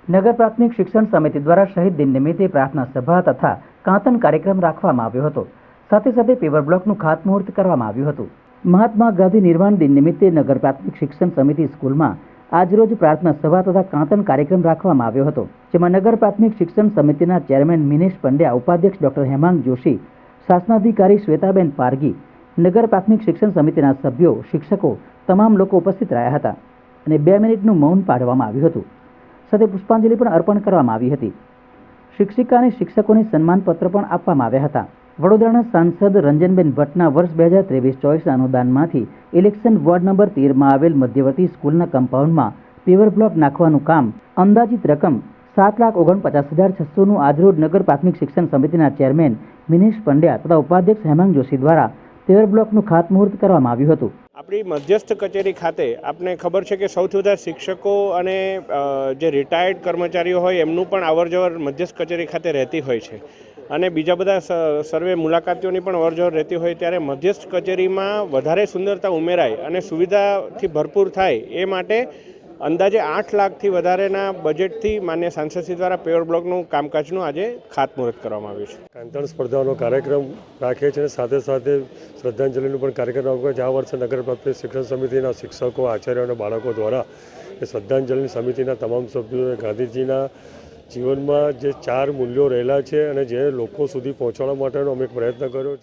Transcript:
નગર પ્રાથમિક શિક્ષણ સમિતિ દ્વારા શહીદ દિન નિમિત્તે પ્રાર્થના સભા તથા કાંતન કાર્યક્રમ રાખવામાં આવ્યો હતો। સાથે સાથે પેવર બ્લોકનું ખાતમુહૂર્ત કરવામાં આવ્યું હતું। મહાત્મા ગાંધી નિર્વાણ દિન નિમિત્તે નગર પ્રાથમિક શિક્ષણ સમિતિ સ્કૂલમાં આજરોજ પ્રાર્થના સભા તથા કાંતન કાર્યક્રમ રાખવામાં આવ્યો હતો, જેમાં નગર પ્રાથમિક શિક્ષણ સમિતિના ચેરમેન મિનેશ પંડ્યા, ઉપાધ્યક્ષ ડોક્ટર હેમાંગ જોશી, શાસનાધિકારી શ્વેતાબેન પારગી, નગર પ્રાથમિક શિક્ષણ સમિતિના સભ્યો, શિક્ષકો તમામ લોકો ઉપસ્થિત રહ્યા હતા અને 2 મિનિટનું મૌન પાળવામાં આવ્યું હતું। સાથે પુષ્પાંજલિ પણ અર્પણ કરવામાં આવી હતી। શિક્ષિકા અને શિક્ષકોને સન્માનપત્ર પણ આપવામાં આવ્યા હતા। વડોદરાના સાંસદ રંજનબેન ભટ્ટના વર્ષ 2023-24 અનુદાનમાંથી ઇલેક્શન વોર્ડ નંબર 13માં આવેલ મધ્યવર્તી સ્કૂલના કમ્પાઉન્ડમાં પેવર બ્લોક નાખવાનું કામ અંદાજિત રકમ 7,49,600નું આજરોજ નગર પ્રાથમિક શિક્ષણ સમિતિના ચેરમેન મિનેશ પંડ્યા તથા ઉપાધ્યક્ષ હેમાંગ જોશી દ્વારા પેવર બ્લોકનું ખાતમુહૂર્ત કરવામાં આવ્યું હતું। આપણી મધ્યસ્થ કચેરી ખાતે આપને ખબર છે કે સૌથી વધારે શિક્ષકો અને જે રિટાયર્ડ કર્મચારીઓ હોય એમનું પણ અવરજવર મધ્યસ્થ કચેરી ખાતે રહેતી હોય છે અને બીજા બધા સર્વે મુલાકાતીઓની પણ અવરજવર રહેતી હોય, ત્યારે મધ્યસ્થ કચેરીમાં વધારે સુંદરતા ઉમેરાય અને સુવિધાથી ભરપૂર થાય એ માટે અંદાજે 8 લાખથી વધારેના બજેટથી માન્ય સાંસદશ્રી દ્વારા પેવર બ્લોકનું કામકાજનું આજે ખાતમુહૂર્ત કરવામાં આવ્યું છે। કાંતણ સ્પર્ધાનો કાર્યક્રમ રાખે છે અને સાથે સાથે શ્રદ્ધાંજલિનું પણ કાર્યક્રમ રાખે છે। આ વર્ષે નગર પ્રાથમિક શિક્ષણ સમિતિના શિક્ષકો, આચાર્યો અને બાળકો દ્વારા એ શ્રદ્ધાંજલિ સમિતિના તમામ સભ્યોએ ગાંધીજીના જીવનમાં જે 4 મૂલ્યો રહેલા છે અને જે લોકો સુધી પહોંચાડવા માટેનો અમે એક પ્રયત્ન કર્યો છે।